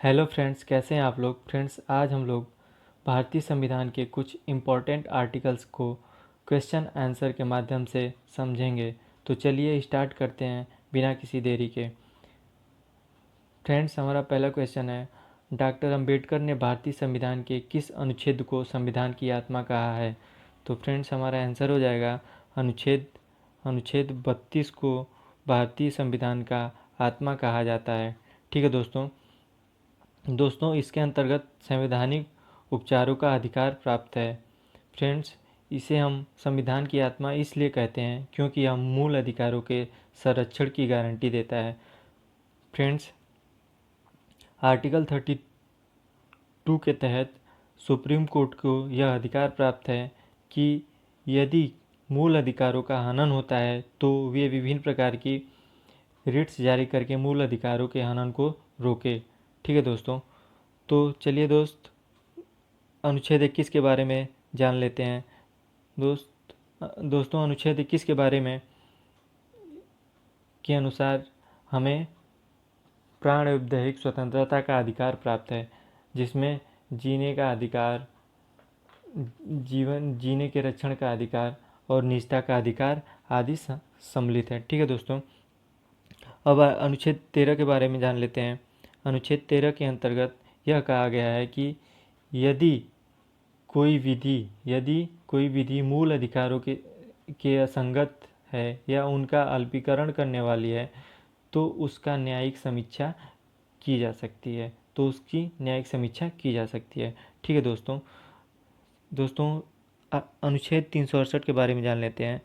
Hello friends, कैसे हैं आप लोग। फ्रेंड्स, आज हम लोग भारतीय संविधान के कुछ इम्पोर्टेंट आर्टिकल्स को क्वेश्चन आंसर के माध्यम से समझेंगे। तो चलिए स्टार्ट करते हैं बिना किसी देरी के। फ्रेंड्स, हमारा पहला क्वेश्चन है, डॉक्टर अंबेडकर ने भारतीय संविधान के किस अनुच्छेद को संविधान की आत्मा कहा है। तो फ्रेंड्स, हमारा आंसर हो जाएगा अनुच्छेद अनुच्छेद 32 को भारतीय संविधान का आत्मा कहा जाता है। ठीक है दोस्तों, इसके अंतर्गत संवैधानिक उपचारों का अधिकार प्राप्त है। फ्रेंड्स, इसे हम संविधान की आत्मा इसलिए कहते हैं क्योंकि यह मूल अधिकारों के संरक्षण की गारंटी देता है। फ्रेंड्स, आर्टिकल 32 के तहत सुप्रीम कोर्ट को यह अधिकार प्राप्त है कि यदि मूल अधिकारों का हनन होता है तो वे विभिन्न प्रकार की रिट्स जारी करके मूल अधिकारों के हनन को रोके। ठीक है तो चलिए अनुच्छेद 21 के बारे में जान लेते हैं। दोस्तों, अनुच्छेद 21 के बारे में के अनुसार हमें प्राण एवं दैहिक स्वतंत्रता का अधिकार प्राप्त है, जिसमें जीने का अधिकार, जीवन जीने के रक्षण का अधिकार और निजता का अधिकार आदि सम्मिलित है। ठीक है दोस्तों, अब अनुच्छेद 13 के बारे में जान लेते हैं। अनुच्छेद 13 के अंतर्गत यह कहा गया है कि यदि कोई विधि मूल अधिकारों के असंगत है या उनका अल्पीकरण करने वाली है तो उसका न्यायिक समीक्षा की जा सकती है ठीक है दोस्तों, अनुच्छेद 368 के बारे में जान लेते हैं।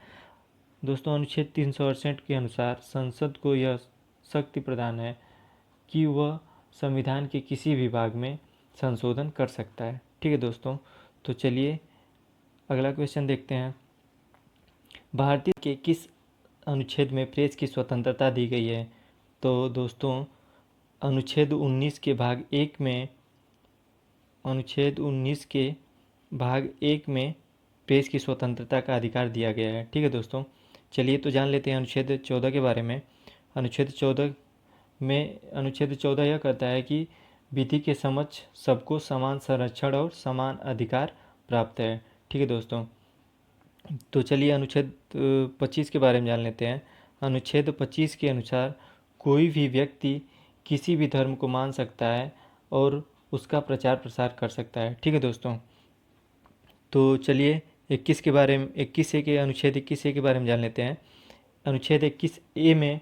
दोस्तों, अनुच्छेद 368 के अनुसार संसद को यह शक्ति प्रदान है कि वह संविधान के किसी भी भाग में संशोधन कर सकता है। ठीक है दोस्तों, तो चलिए अगला क्वेश्चन देखते हैं। भारतीय के किस अनुच्छेद में प्रेस की स्वतंत्रता दी गई है। तो दोस्तों, अनुच्छेद 19 के भाग 1 में प्रेस की स्वतंत्रता का अधिकार दिया गया है। ठीक है दोस्तों, चलिए तो जान लेते हैं अनुच्छेद 14 के बारे में। अनुच्छेद 14 यह कहता है कि विधि के समक्ष सबको समान संरक्षण और समान अधिकार प्राप्त है। ठीक है दोस्तों, तो चलिए अनुच्छेद 25 के बारे में जान लेते हैं। अनुच्छेद 25 के अनुसार कोई भी व्यक्ति किसी भी धर्म को मान सकता है और उसका प्रचार प्रसार कर सकता है। ठीक है दोस्तों, तो चलिए 21 अनुच्छेद 21 ए के बारे में जान लेते हैं। अनुच्छेद 21 ए में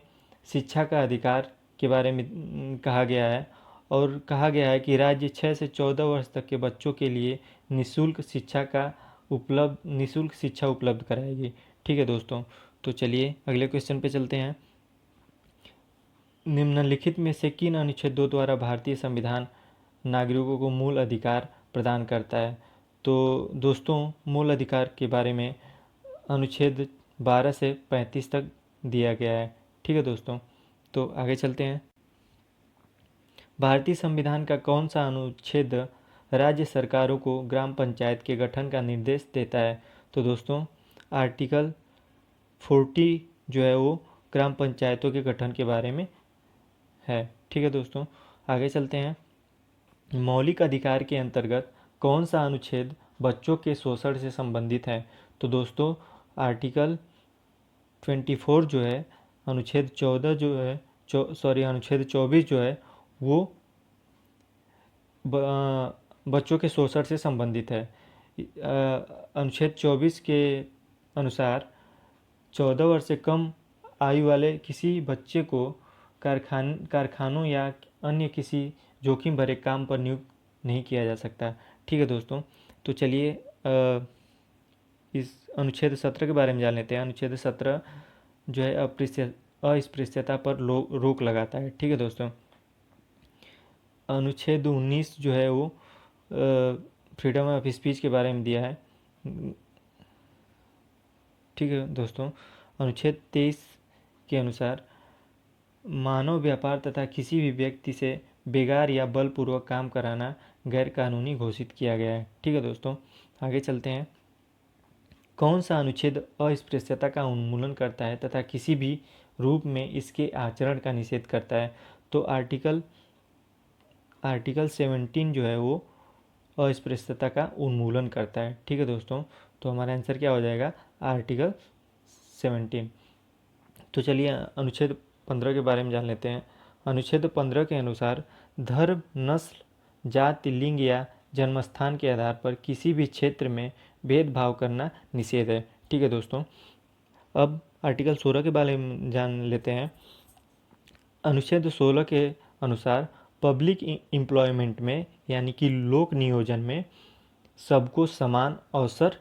शिक्षा का अधिकार के बारे में कहा गया है और कहा गया है कि राज्य 6 से 14 वर्ष तक के बच्चों के लिए निःशुल्क शिक्षा उपलब्ध कराएगी। ठीक है दोस्तों, तो चलिए अगले क्वेश्चन पे चलते हैं। निम्नलिखित में से किन अनुच्छेदों द्वारा भारतीय संविधान नागरिकों को मूल अधिकार प्रदान करता है। तो दोस्तों, मूल अधिकार के बारे में अनुच्छेद 12 से 35 तक दिया गया है। ठीक है दोस्तों, तो आगे चलते हैं। भारतीय संविधान का कौन सा अनुच्छेद राज्य सरकारों को ग्राम पंचायत के गठन का निर्देश देता है। तो दोस्तों, आर्टिकल 40 जो है वो ग्राम पंचायतों के गठन के बारे में है। ठीक है दोस्तों, आगे चलते हैं। मौलिक अधिकार के अंतर्गत कौन सा अनुच्छेद बच्चों के शोषण से संबंधित है। तो दोस्तों, आर्टिकल 24 जो है, अनुच्छेद 24 जो है वो बच्चों के शोषण से संबंधित है। अनुच्छेद 24 के अनुसार 14 वर्ष से कम आयु वाले किसी बच्चे को कारखानों या अन्य किसी जोखिम भरे काम पर नियुक्त नहीं किया जा सकता। ठीक है दोस्तों, तो चलिए इस अनुच्छेद 17 के बारे में जान लेते हैं। अनुच्छेद 17 जो है अस्पृश्यता पर रोक लगाता है। ठीक है दोस्तों, अनुच्छेद 19 जो है वो फ्रीडम ऑफ स्पीच के बारे में दिया है। ठीक है दोस्तों, अनुच्छेद 23 के अनुसार मानव व्यापार तथा किसी भी व्यक्ति से बेगार या बलपूर्वक काम कराना गैर कानूनी घोषित किया गया है। ठीक है दोस्तों, आगे चलते हैं। कौन सा अनुच्छेद अस्पृश्यता का उन्मूलन करता है तथा किसी भी रूप में इसके आचरण का निषेध करता है। तो आर्टिकल 17 जो है वो अस्पृश्यता का उन्मूलन करता है। ठीक है दोस्तों, तो हमारा आंसर क्या हो जाएगा? आर्टिकल 17। तो चलिए अनुच्छेद 15 के बारे में जान लेते हैं। अनुच्छेद 15 के अनुसार धर्म, नस्ल, जाति, लिंग या जन्मस्थान के आधार पर किसी भी क्षेत्र में भेदभाव करना निषेध है। ठीक है दोस्तों, अब आर्टिकल 16 के बारे में जान लेते हैं। अनुच्छेद 16 के अनुसार पब्लिक एम्प्लॉयमेंट में यानी कि लोक नियोजन में सबको समान अवसर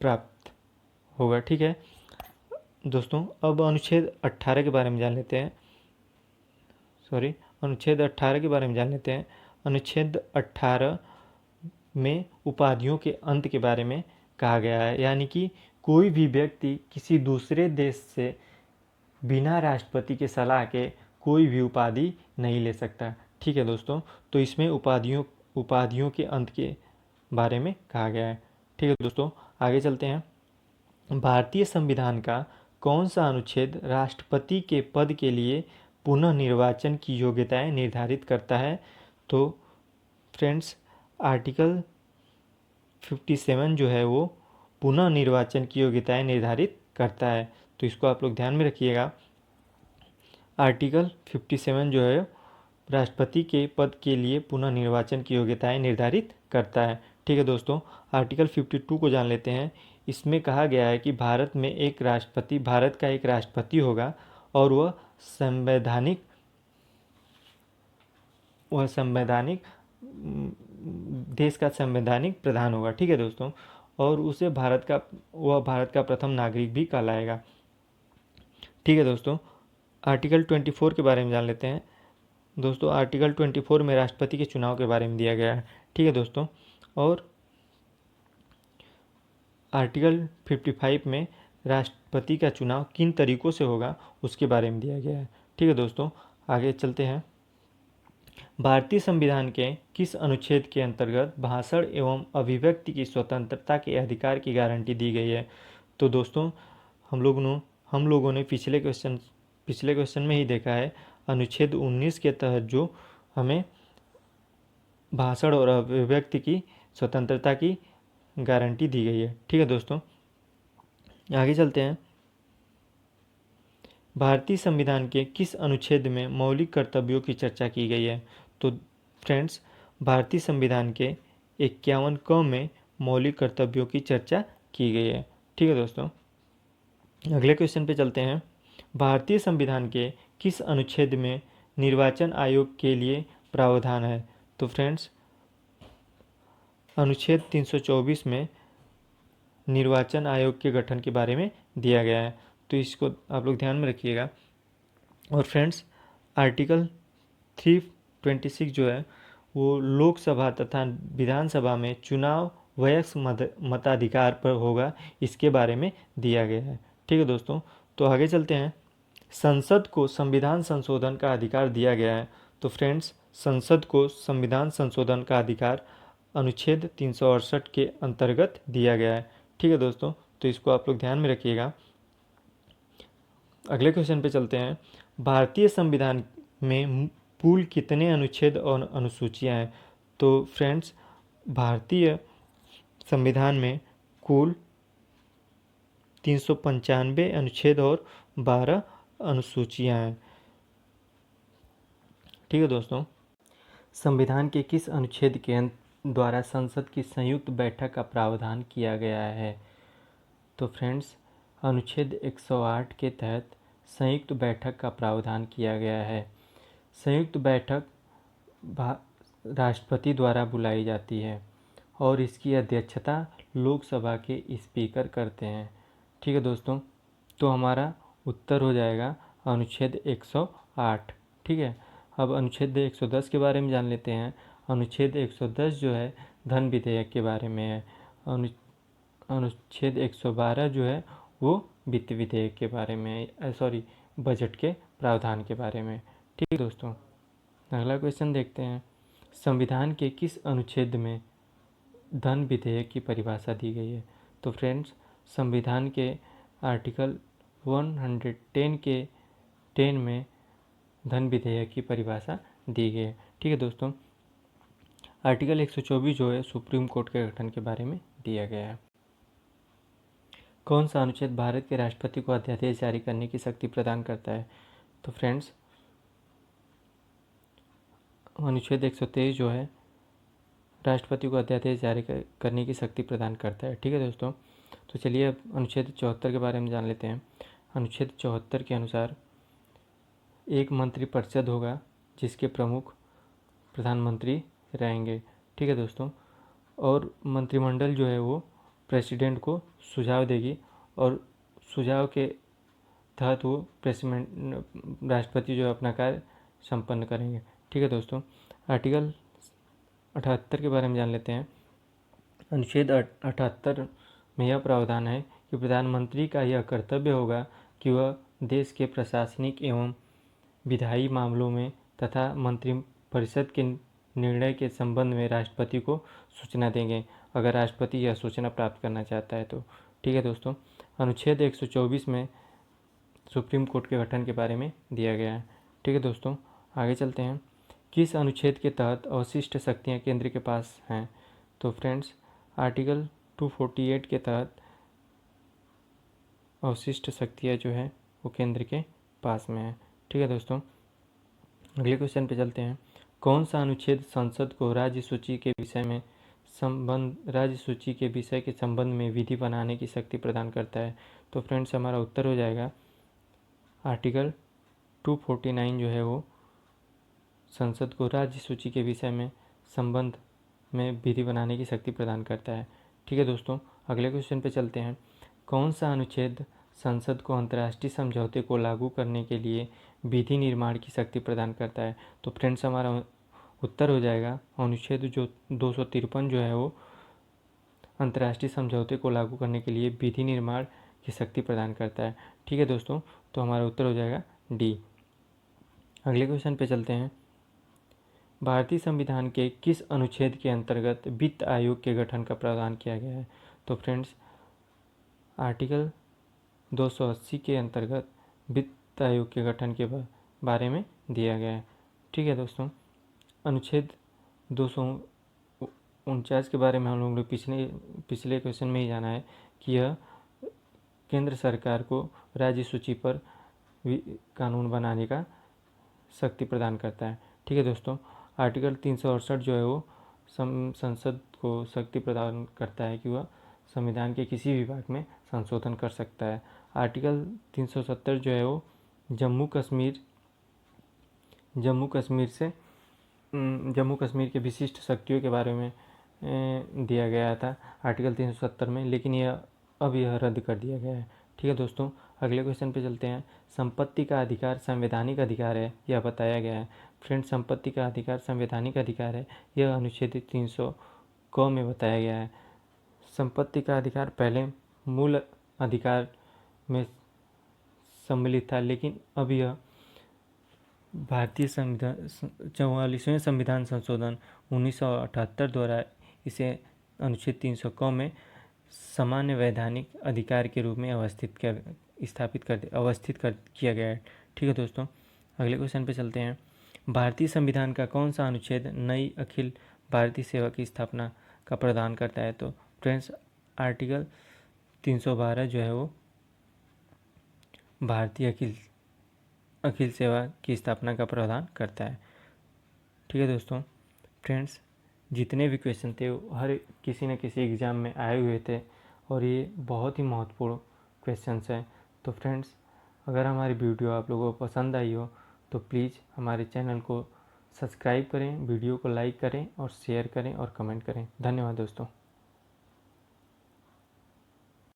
प्राप्त होगा। ठीक है दोस्तों, अब अनुच्छेद 18 के बारे में जान लेते हैं। अनुच्छेद 18 के बारे में जान लेते हैं। अनुच्छेद 18 में उपाधियों के अंत के बारे में कहा गया है, यानी कि कोई भी व्यक्ति किसी दूसरे देश से बिना राष्ट्रपति के सलाह के कोई भी उपाधि नहीं ले सकता। ठीक है दोस्तों, तो इसमें उपाधियों के अंत के बारे में कहा गया है। ठीक है दोस्तों, आगे चलते हैं। भारतीय संविधान का कौन सा अनुच्छेद राष्ट्रपति के पद के लिए पुनः निर्वाचन की योग्यताएं निर्धारित करता है? तो फ्रेंड्स, आर्टिकल 57 जो है वो पुनः निर्वाचन की योग्यताएं निर्धारित करता है। तो इसको आप लोग ध्यान में रखिएगा। आर्टिकल 57 जो है राष्ट्रपति के पद के लिए पुनः निर्वाचन की योग्यताएं निर्धारित करता है। ठीक है दोस्तों, आर्टिकल 52 को जान लेते हैं। इसमें कहा गया है कि भारत का एक राष्ट्रपति होगा और वह संवैधानिक देश का संवैधानिक प्रधान होगा। ठीक है दोस्तों, और वह भारत का प्रथम नागरिक भी कहलाएगा। ठीक है दोस्तों, आर्टिकल 24 के बारे में जान लेते हैं। दोस्तों, आर्टिकल 24 में राष्ट्रपति के चुनाव के बारे में दिया गया है। ठीक है दोस्तों, और आर्टिकल 55 में राष्ट्रपति का चुनाव किन तरीकों से होगा उसके बारे में दिया गया है। ठीक है दोस्तों, आगे चलते हैं। भारतीय संविधान के किस अनुच्छेद के अंतर्गत भाषण एवं अभिव्यक्ति की स्वतंत्रता के अधिकार की गारंटी दी गई है? तो दोस्तों, हम लोगों ने पिछले क्वेश्चन में ही देखा है, अनुच्छेद 19 के तहत जो हमें भाषण और अभिव्यक्ति की स्वतंत्रता की गारंटी दी गई है। ठीक है दोस्तों, आगे चलते हैं। भारतीय संविधान के किस अनुच्छेद में मौलिक कर्तव्यों की चर्चा की गई है? तो फ्रेंड्स, भारतीय संविधान के 51 क में मौलिक कर्तव्यों की चर्चा की गई है। ठीक है दोस्तों, अगले क्वेश्चन पे चलते हैं। भारतीय संविधान के किस अनुच्छेद में निर्वाचन आयोग के लिए प्रावधान है? तो फ्रेंड्स, अनुच्छेद 324 में निर्वाचन आयोग के गठन के बारे में दिया गया है। तो इसको आप लोग ध्यान में रखिएगा। और फ्रेंड्स, आर्टिकल 326 जो है वो लोकसभा तथा विधानसभा में चुनाव वयस्क मताधिकार पर होगा, इसके बारे में दिया गया है। ठीक है दोस्तों, तो आगे चलते हैं। संसद को संविधान संशोधन का अधिकार दिया गया है। तो फ्रेंड्स, संसद को संविधान संशोधन का अधिकार अनुच्छेद 368 के अंतर्गत दिया गया है। ठीक है दोस्तों, तो इसको आप लोग ध्यान में रखिएगा। अगले क्वेश्चन पे चलते हैं। भारतीय संविधान में कुल कितने अनुच्छेद और अनुसूचियां हैं? तो फ्रेंड्स, भारतीय संविधान में कुल 395 अनुच्छेद और 12 अनुसूचियां हैं। ठीक है दोस्तों, संविधान के किस अनुच्छेद के द्वारा संसद की संयुक्त बैठक का प्रावधान किया गया है? तो फ्रेंड्स, अनुच्छेद 108 के तहत संयुक्त बैठक का प्रावधान किया गया है। संयुक्त बैठक राष्ट्रपति द्वारा बुलाई जाती है और इसकी अध्यक्षता लोकसभा के स्पीकर करते हैं। ठीक है दोस्तों, तो हमारा उत्तर हो जाएगा अनुच्छेद 108। ठीक है, अब अनुच्छेद 110 के बारे में जान लेते हैं। अनुच्छेद 110 जो है धन विधेयक के बारे में है। अनुच्छेद 112 जो है वो वित्त विधेयक के बारे में बजट के प्रावधान के बारे में। ठीक है दोस्तों, अगला क्वेश्चन देखते हैं। संविधान के किस अनुच्छेद में धन विधेयक की परिभाषा दी गई है? तो फ्रेंड्स, संविधान के आर्टिकल 110 के 10 में धन विधेयक की परिभाषा दी गई है। ठीक है दोस्तों, आर्टिकल 124 जो है सुप्रीम कोर्ट के गठन के बारे में दिया गया है। कौन सा अनुच्छेद भारत के राष्ट्रपति को अध्यादेश जारी करने की शक्ति प्रदान करता है? तो फ्रेंड्स, अनुच्छेद 123 जो है राष्ट्रपति को अध्यादेश जारी करने की शक्ति प्रदान करता है। ठीक है दोस्तों, तो चलिए अब अनुच्छेद 74 के बारे में जान लेते हैं। अनुच्छेद 74 के अनुसार एक मंत्रिपरिषद होगा जिसके प्रमुख प्रधानमंत्री रहेंगे। ठीक है दोस्तों, और मंत्रिमंडल जो है वो प्रेसिडेंट को सुझाव देगी और सुझाव के तहत वो राष्ट्रपति जो है अपना कार्य संपन्न करेंगे। ठीक है दोस्तों, आर्टिकल 78 के बारे में जान लेते हैं। अनुच्छेद 78 में यह प्रावधान है कि प्रधानमंत्री का यह कर्तव्य होगा कि वह देश के प्रशासनिक एवं विधायी मामलों में तथा मंत्रिपरिषद के निर्णय के संबंध में राष्ट्रपति को सूचना देंगे, अगर राष्ट्रपति यह सूचना प्राप्त करना चाहता है तो। ठीक है दोस्तों, अनुच्छेद 124 में सुप्रीम कोर्ट के गठन के बारे में दिया गया है। ठीक है दोस्तों, आगे चलते हैं। किस अनुच्छेद के तहत अवशिष्ट शक्तियाँ केंद्र के पास हैं? तो फ्रेंड्स, आर्टिकल 248 के तहत अवशिष्ट शक्तियाँ जो है वो केंद्र के पास में है। ठीक है दोस्तों, अगले क्वेश्चन पे चलते हैं। कौन सा अनुच्छेद संसद को राज्य सूची के विषय के संबंध में विधि बनाने की शक्ति प्रदान करता है? तो फ्रेंड्स, हमारा उत्तर हो जाएगा आर्टिकल 249 जो है वो संसद को राज्य सूची के विषय में संबंध में विधि बनाने की शक्ति प्रदान करता है। ठीक है दोस्तों, अगले क्वेश्चन पे चलते हैं। कौन सा अनुच्छेद संसद को अंतर्राष्ट्रीय समझौते को लागू करने के लिए विधि निर्माण की शक्ति प्रदान करता है? तो फ्रेंड्स, हमारा उत्तर हो जाएगा अनुच्छेद जो 253 जो है वो अंतर्राष्ट्रीय समझौते को लागू करने के लिए विधि निर्माण की शक्ति प्रदान करता है। ठीक है दोस्तों, तो हमारा उत्तर हो जाएगा डी। अगले क्वेश्चन पे चलते हैं। भारतीय संविधान के किस अनुच्छेद के अंतर्गत वित्त आयोग के गठन का प्रावधान किया गया है? तो फ्रेंड्स, आर्टिकल 280 के अंतर्गत वित्त आयोग के गठन के बारे में दिया गया है। ठीक है दोस्तों, अनुच्छेद 249 के बारे में हम लोग पिछले क्वेश्चन में ही जाना है कि यह केंद्र सरकार को राज्य सूची पर कानून बनाने का शक्ति प्रदान करता है। ठीक है दोस्तों, आर्टिकल 368 जो है वो संसद को शक्ति प्रदान करता है कि वह संविधान के किसी भी भाग में संशोधन कर सकता है। आर्टिकल 370 जो है वो जम्मू कश्मीर के विशिष्ट शक्तियों के बारे में दिया गया था आर्टिकल 370 में, लेकिन यह रद्द कर दिया गया है। ठीक है दोस्तों, अगले क्वेश्चन पे चलते हैं। संपत्ति का अधिकार संवैधानिक अधिकार है, यह बताया गया है। फ्रेंड्स, संपत्ति का अधिकार संवैधानिक अधिकार है, यह अनुच्छेद 300 क में बताया गया है। संपत्ति का अधिकार पहले मूल अधिकार में सम्मिलित था, लेकिन अब यह भारतीय संविधान 44वें संविधान संशोधन 1978 द्वारा इसे अनुच्छेद 300 क में सामान्य वैधानिक अधिकार के रूप में अवस्थित किया गया है। ठीक है दोस्तों, अगले क्वेश्चन पे चलते हैं। भारतीय संविधान का कौन सा अनुच्छेद नई अखिल भारतीय सेवा की स्थापना का प्रावधान करता है? तो फ्रेंड्स, आर्टिकल 312 जो है वो भारतीय अखिल सेवा की स्थापना का प्रावधान करता है। ठीक है दोस्तों, फ्रेंड्स, जितने भी क्वेश्चन थे हर किसी न किसी एग्ज़ाम में आए हुए थे और ये बहुत ही महत्वपूर्ण क्वेश्चंस हैं। तो फ्रेंड्स, अगर हमारी वीडियो आप लोगों को पसंद आई हो तो प्लीज़ हमारे चैनल को सब्सक्राइब करें, वीडियो को लाइक करें और शेयर करें और कमेंट करें। धन्यवाद दोस्तों।